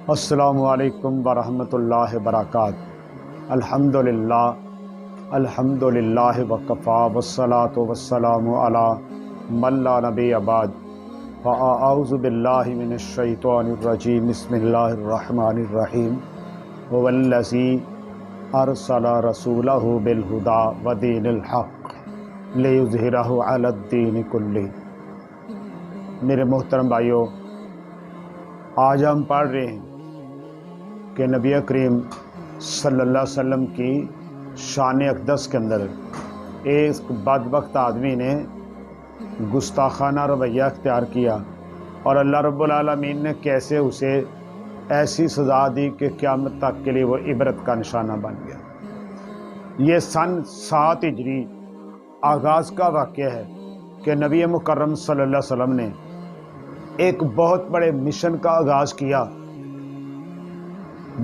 السلام علیکم ورحمۃ اللہ وبرکاتہ۔ الحمدللہ وکفا والصلاۃ والسلام علی من لا نبی بعد، فاعوذ باللہ من الشیطان الرجیم، بسم اللہ الرحمن الرحیم۔ هو الذی ارسل رسولہ بالہدی ودین الحق لیظہرہ علی الدین کلہ۔ میرے محترم بھائیوں، آج ہم پڑھ رہے ہیں کہ نبی کریم صلی اللہ علیہ وسلم کی شان اقدس کے اندر ایک بدبخت آدمی نے گستاخانہ رویہ اختیار کیا، اور اللہ رب العالمین نے کیسے اسے ایسی سزا دی کہ قیامت تک کے لیے وہ عبرت کا نشانہ بن گیا۔ یہ سن 7 ہجری آغاز کا واقعہ ہے کہ نبی مکرم صلی اللہ علیہ وسلم نے ایک بہت بڑے مشن کا آغاز کیا۔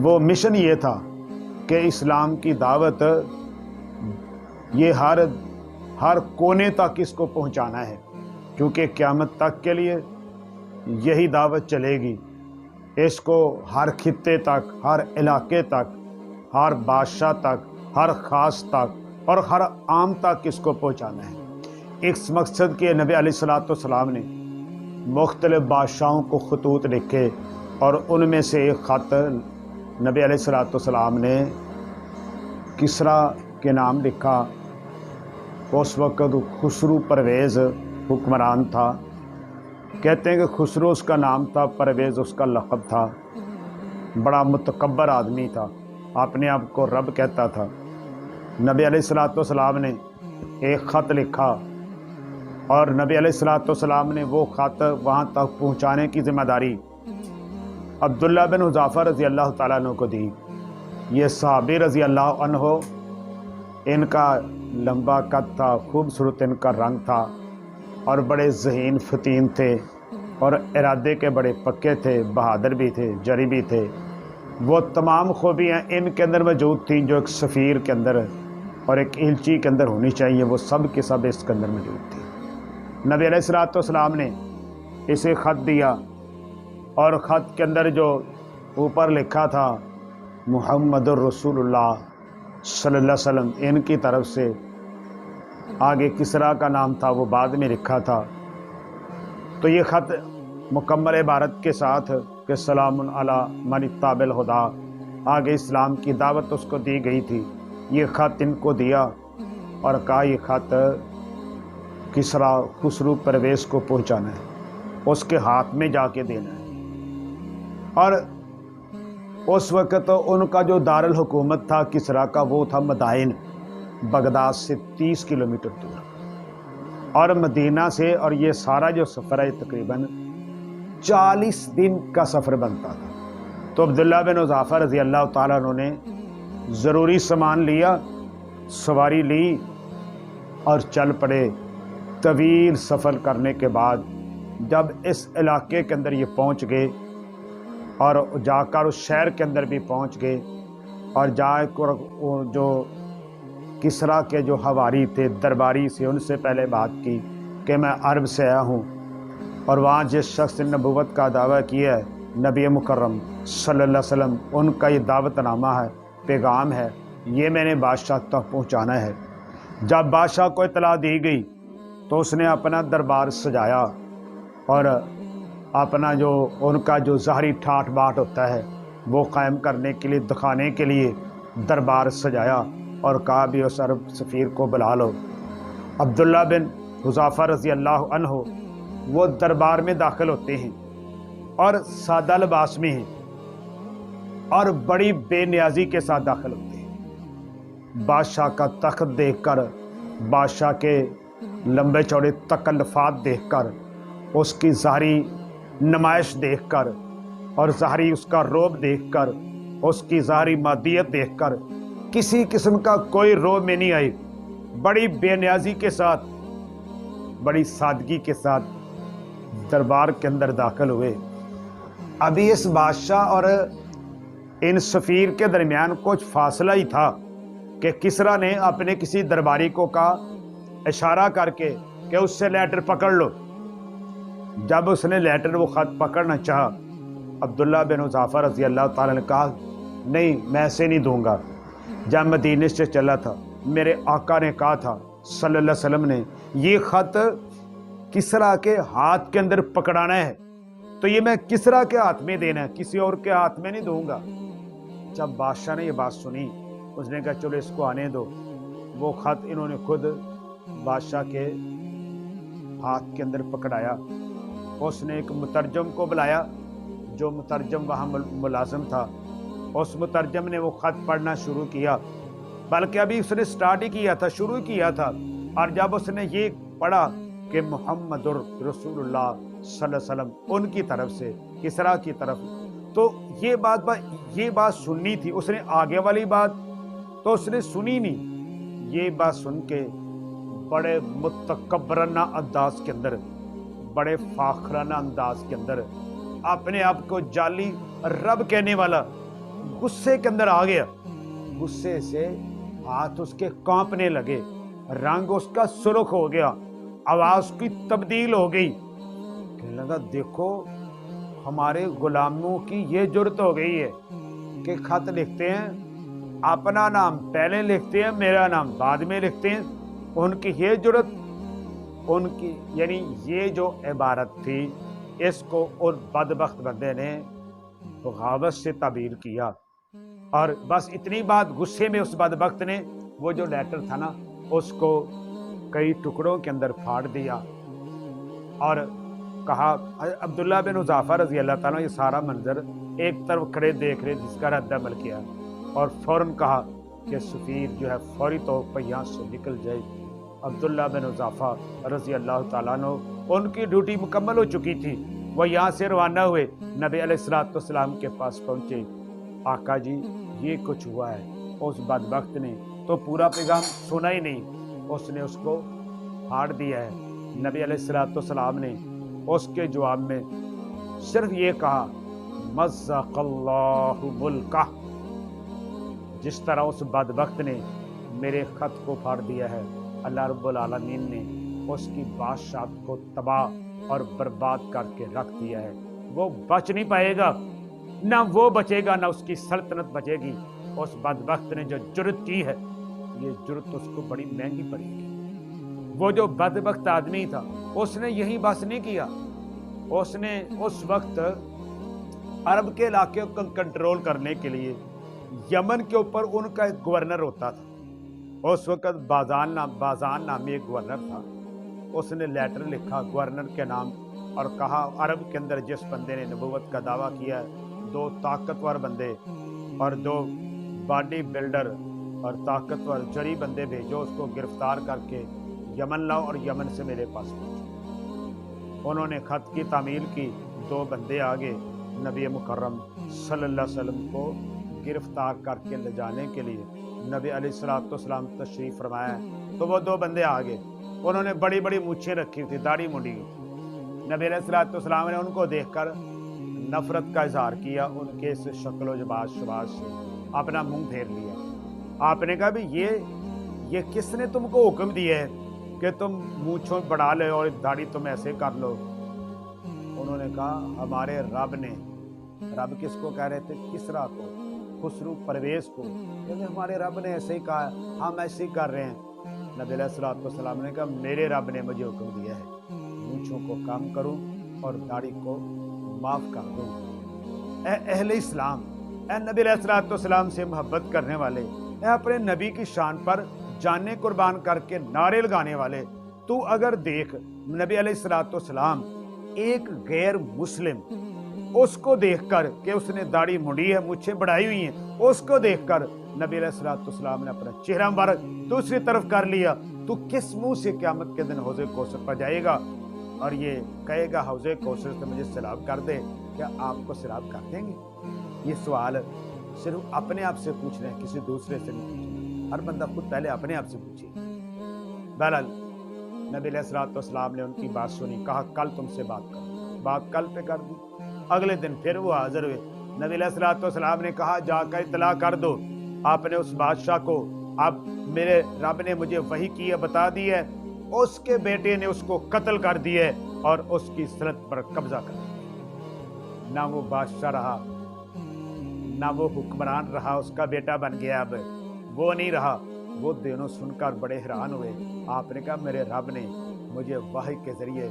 وہ مشن یہ تھا کہ اسلام کی دعوت یہ ہر کونے تک اس کو پہنچانا ہے، کیونکہ قیامت تک کے لیے یہی دعوت چلے گی۔ اس کو ہر خطے تک، ہر علاقے تک، ہر بادشاہ تک، ہر خاص تک اور ہر عام تک اس کو پہنچانا ہے۔ اس مقصد کے نبی علیہ الصلوۃ والسلام نے مختلف بادشاہوں کو خطوط لکھے، اور ان میں سے ایک خط نبی علیہ الصلوۃ والسلام نے کسریٰ کے نام لکھا۔ اس وقت خسرو پرویز حکمران تھا۔ کہتے ہیں کہ خسرو اس کا نام تھا، پرویز اس کا لقب تھا۔ بڑا متکبر آدمی تھا، اپنے آپ کو رب کہتا تھا۔ نبی علیہ الصلوۃ والسلام نے ایک خط لکھا، اور نبی علیہ الصلوۃ والسلام نے وہ خط وہاں تک پہنچانے کی ذمہ داری عبداللہ بن حذافہ رضی اللہ تعالیٰ عنہ کو دی۔ یہ صحابی رضی اللہ عنہ، ان کا لمبا قد تھا، خوبصورت ان کا رنگ تھا، اور بڑے ذہین فتین تھے، اور ارادے کے بڑے پکے تھے، بہادر بھی تھے، جری بھی تھے۔ وہ تمام خوبیاں ان کے اندر موجود تھیں جو ایک سفیر کے اندر اور ایک ایلچی کے اندر ہونی چاہیے، وہ سب کے سب اس کے اندر موجود تھی۔ نبی علیہ الصلوۃ والسلام نے اسے خط دیا، اور خط کے اندر جو اوپر لکھا تھا محمد الرسول اللہ صلی اللہ علیہ وسلم، ان کی طرف سے آگے کسریٰ کا نام تھا، وہ بعد میں لکھا تھا۔ تو یہ خط مکمل عبارت کے ساتھ کہ سلام علی من اتبع الہدی، آگے اسلام کی دعوت اس کو دی گئی تھی۔ یہ خط ان کو دیا اور کہا یہ خط کسریٰ خسرو پرویز کو پہنچانا ہے، اس کے ہاتھ میں جا کے دینا ہے۔ اور اس وقت ان کا جو دارالحکومت تھا کسریٰ کا، وہ تھا مدائن، بغداد سے 30 کلومیٹر دور، اور مدینہ سے، اور یہ سارا جو سفر ہے تقریباً 40 دن کا سفر بنتا تھا۔ تو عبداللہ بن حذافہ رضی اللہ تعالیٰ عنہ نے ضروری سامان لیا، سواری لی اور چل پڑے۔ طویل سفر کرنے کے بعد جب اس علاقے کے اندر یہ پہنچ گئے، اور جا کر اس شہر کے اندر بھی پہنچ گئے، اور جا کر جو کسریٰ کے جو حواری تھے، درباری سے، ان سے پہلے بات کی کہ میں عرب سے آیا ہوں، اور وہاں جس شخص نے نبوت کا دعویٰ کیا ہے نبی مکرم صلی اللہ علیہ وسلم، ان کا یہ دعوت نامہ ہے، پیغام ہے، یہ میں نے بادشاہ تک پہنچانا ہے۔ جب بادشاہ کو اطلاع دی گئی تو اس نے اپنا دربار سجایا، اور اپنا جو ان کا جو ظاہری ٹھاٹ باٹ ہوتا ہے وہ قائم کرنے کے لیے، دکھانے کے لیے دربار سجایا، اور کہا بھی اس عرب سفیر کو بلا لو۔ عبداللہ بن حذافہ رضی اللہ عنہ وہ دربار میں داخل ہوتے ہیں، اور سادہ لباس میں ہیں، اور بڑی بے نیازی کے ساتھ داخل ہوتے ہیں۔ بادشاہ کا تخت دیکھ کر، بادشاہ کے لمبے چوڑے تکلفات دیکھ کر، اس کی ظاہری نمائش دیکھ کر، اور ظاہری اس کا روب دیکھ کر، اس کی ظاہری مادیت دیکھ کر کسی قسم کا کوئی روب میں نہیں آئی۔ بڑی بے نیازی کے ساتھ، بڑی سادگی کے ساتھ دربار کے اندر داخل ہوئے۔ ابھی اس بادشاہ اور ان سفیر کے درمیان کچھ فاصلہ ہی تھا کہ کسریٰ نے اپنے کسی درباری کو کہا اشارہ کر کے کہ اس سے لیٹر پکڑ لو، جب اس نے لیٹر وہ خط پکڑنا چاہا، عبداللہ بن حذافہ رضی اللہ تعالیٰ نے کہا نہیں میں ایسے نہیں دوں گا۔ جب مدینے سے چلا تھا میرے آقا نے کہا تھا صلی اللہ علیہ وسلم نے یہ خط کسریٰ کے ہاتھ کے اندر پکڑانا ہے، تو یہ میں کسریٰ کے ہاتھ میں دینا ہے، کسی اور کے ہاتھ میں نہیں دوں گا۔ جب بادشاہ نے یہ بات سنی اس نے کہا چلو اس کو آنے دو۔ وہ خط انہوں نے خود بادشاہ کے ہاتھ کے اندر پکڑایا۔ اس نے ایک مترجم کو بلایا، جو مترجم وہاں ملازم تھا۔ اس مترجم نے وہ خط پڑھنا شروع کیا، بلکہ ابھی اس نے سٹارٹ ہی کیا تھا، شروع ہی کیا تھا۔ اور جب اس نے یہ پڑھا کہ محمد رسول اللہ صلی اللہ علیہ وسلم ان کی طرف سے کسریٰ کی طرف، تو یہ بات سننی تھی، اس نے آگے والی بات تو اس نے سنی نہیں۔ یہ بات سن کے بڑے متکبرانہ انداز کے اندر، بڑے فاخرانہ انداز کے اندر، اپنے آپ کو جعلی رب کہنے والا غصے کے اندر آ گیا۔ غصے سے ہاتھ اس کے کانپنے لگے، رنگ اس کا سرخ ہو گیا، آواز کی تبدیل ہو گئی۔ کہنے لگا دیکھو ہمارے غلاموں کی یہ جرت ہو گئی ہے کہ خط لکھتے ہیں، اپنا نام پہلے لکھتے ہیں، میرا نام بعد میں لکھتے ہیں۔ ان کی یہ جرت، ان کی یعنی یہ جو عبارت تھی اس کو اور بدبخت بندے نے بغاوت سے تعبیر کیا۔ اور بس اتنی بات، غصے میں اس بدبخت نے وہ جو لیٹر تھا نا اس کو کئی ٹکڑوں کے اندر پھاڑ دیا اور کہا، عبداللہ بن حذافہ رضی اللہ تعالیٰ یہ سارا منظر ایک طرف کھڑے دیکھ رہے جس کا رد عمل کیا، اور فوراً کہا کہ سفیر جو ہے فوری طور پر یہاں سے نکل جائے۔ عبداللہ بن حذافہ رضی اللہ تعالیٰ عنہ ان کی ڈیوٹی مکمل ہو چکی تھی، وہ یہاں سے روانہ ہوئے، نبی علیہ السلام کے پاس پہنچے۔ آقا جی یہ کچھ ہوا ہے۔ اس بدبخت نے تو پورا پیغام سنا ہی نہیں، اس نے اس کو پھاڑ دیا ہے۔ نبی علیہ السلام نے اس کے جواب میں صرف یہ کہا مزق اللہ ملکہ، جس طرح اس بدبخت نے میرے خط کو پھاڑ دیا ہے، اللہ رب العالمین نے اس کی بادشاہت کو تباہ اور برباد کر کے رکھ دیا ہے۔ وہ بچ نہیں پائے گا، نہ وہ بچے گا، نہ اس کی سلطنت بچے گی۔ اس بدبخت نے جو جرت کی ہے یہ جرت اس کو بڑی مہنگی پڑے گی۔ وہ جو بدبخت آدمی تھا اس نے یہی بس نہیں کیا، اس نے اس وقت عرب کے علاقے کو کنٹرول کرنے کے لیے یمن کے اوپر ان کا ایک گورنر ہوتا تھا، اس وقت بازان نامی ایک گورنر تھا۔ اس نے لیٹر لکھا گورنر کے نام اور کہا عرب کے اندر جس بندے نے نبوت کا دعویٰ کیا ہے 2 طاقتور بندے اور 2 باڈی بلڈر اور طاقتور جری بندے بھیجو، اس کو گرفتار کر کے یمن لاؤ اور یمن سے میرے پاس پہنچو۔ انہوں نے خط کی تعمیل کی، 2 بندے آگے نبی مکرم صلی اللہ علیہ وسلم کو گرفتار کر کے لے جانے کے لیے نبی علیہ السلام تشریف فرمایا ہے، تو وہ 2 بندے آگے، انہوں نے بڑی بڑی مونچھیں رکھی تھی، داڑھی منڈی کی۔ نبی علیہ السلام نے ان کو دیکھ کر نفرت کا اظہار کیا، ان کے اس شکل و شباش سے اپنا منہ پھیر لیا۔ آپ نے کہا بھی یہ کس نے تم کو حکم دیا ہے کہ تم مونچھوں بڑھا لے اور داڑھی تم ایسے کر لو؟ انہوں نے کہا ہمارے رب نے، رب کس کو کہہ رہے تھے؟ کسریٰ کو، خسرو پرویز کو، کہ ہمارے رب نے ایسے ہی کہا، ہم ایسے ہی کر رہے ہیں۔ نبی علیہ السلام نے کہا میرے رب نے مجھے حکم دیا ہے مونچھوں کو کم کروں اور داڑھی کو معاف کر دوں۔ اے اہل اسلام، اے نبی علیہ السلام سے محبت کرنے والے، اے اپنے نبی کی شان پر جانیں قربان کر کے نعرے لگانے والے، تو اگر دیکھ نبی علیہ السلام ایک غیر مسلم، اس کو دیکھ کر کہ اس نے داڑھی منڈی ہے، مونچھیں بڑھائی ہوئی ہیں، اس کو دیکھ کر نبی علیہ السلام نے اپنا چہرہ مبارک دوسری طرف کر لیا، تو کس منہ سے قیامت کے دن حوض کوثر پر جائے گا اور یہ کہے گا حوض کوثر سے مجھے سیراب کر دے؟ کیا آپ کو سیراب کر دیں گے؟ یہ سوال صرف اپنے آپ سے پوچھ رہے ہیں، کسی دوسرے سے نہیں پوچھ رہے۔ ہر بندہ خود پہلے اپنے آپ سے پوچھے۔ بہرحال نبی علیہ السلام نے ان کی بات سنی، کہا کل تم سے بات کروں، بات کل پہ کر دی۔ اگلے دن پھر وہ حاضر ہوئے، نبی علیہ السلام نے کہا جا کر اطلاع کر دو آپ نے اس بادشاہ کو، اب میرے رب نے مجھے وحی کی ہے، بتا دی ہے، اس کے بیٹے نے اس کو قتل کر دیا ہے، اور اس کی سلطنت پر قبضہ کر لیا۔ نہ وہ بادشاہ رہا، نہ وہ حکمران رہا، اس کا بیٹا بن گیا، اب وہ نہیں رہا۔ وہ دونوں سن کر بڑے حیران ہوئے۔ آپ نے کہا میرے رب نے مجھے وحی کے ذریعے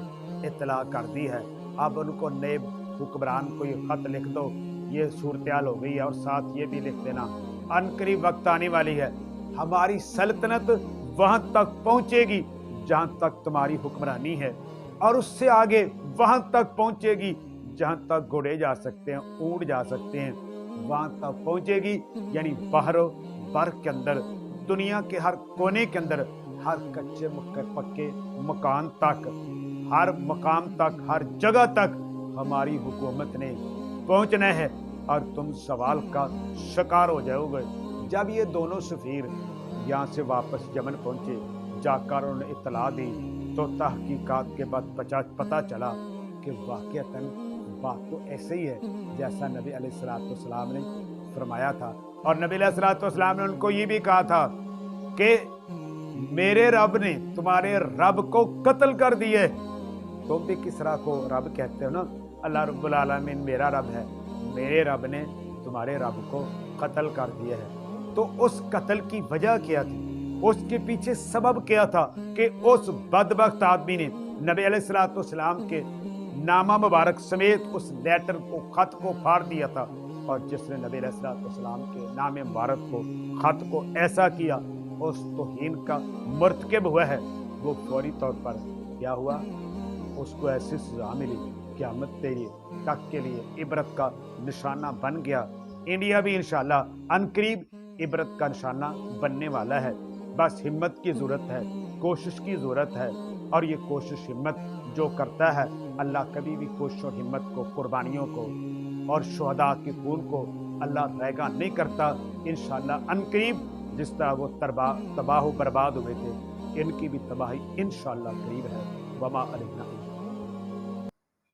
اطلاع کر دی ہے، اب ان کو نئے حکمران کو یہ خط لکھ دو، یہ صورتحال ہو گئی ہے، اور ساتھ یہ بھی لکھ دینا ان قریب وقت آنے والی ہے، ہماری سلطنت وہاں تک پہنچے گی جہاں تک تمہاری حکمرانی ہے، اور اس سے آگے وہاں تک پہنچے گی جہاں تک گھوڑے جا سکتے ہیں، اونٹ جا سکتے ہیں، وہاں تک پہنچے گی۔ یعنی بحر و بر کے اندر، دنیا کے ہر کونے کے اندر، ہر کچے پکے مکان تک، ہر مقام تک، ہر جگہ تک ہماری حکومت نے پہنچنا ہے، اور تم سوال کا شکار ہو جاؤ گے۔ جب یہ دونوں سفیر یہاں سے واپس یمن پہنچے، جا کر انہوں نے اطلاع دی، تو تحقیقات کے بعد پتہ چلا کہ واقعتاً بات تو ایسے ہی ہے جیسا نبی علیہ السلام نے فرمایا تھا۔ اور نبی علیہ السلام نے ان کو یہ بھی کہا تھا کہ میرے رب نے تمہارے رب کو قتل کر دیے۔ تم بھی کسرا کو رب کہتے ہو نا، اللہ رب العالمین میرا رب ہے، میرے رب نے تمہارے رب کو قتل کر دیا ہے۔ تو اس قتل کی وجہ کیا تھی؟ اس کے پیچھے سبب کیا تھا کہ اس بدبخت آدمی نے نبی علیہ السلام کے نامہ مبارک سمیت اس لیٹر کو، خط کو پھاڑ دیا تھا، اور جس نے نبی علیہ السلام کے نام مبارک کو، خط کو ایسا کیا، اس توہین کا مرتکب ہوا ہے، وہ فوری طور پر کیا ہوا؟ اس کو ایسی سزا ملی، قیامت تک کے لیے عبرت کا نشانہ بن گیا۔ انڈیا بھی انشاءاللہ عنقریب عبرت کا نشانہ بننے والا ہے۔ بس ہمت کی ضرورت ہے، کوشش کی ضرورت ہے، اور یہ کوشش ہمت جو کرتا ہے، اللہ کبھی بھی کوشش اور ہمت کو، قربانیوں کو اور شہداء کے خون کو اللہ ریگا نہیں کرتا۔ انشاءاللہ عنقریب جس طرح وہ تباہ و برباد ہوئے تھے، ان کی بھی تباہی انشاءاللہ قریب ہے۔ وما علینا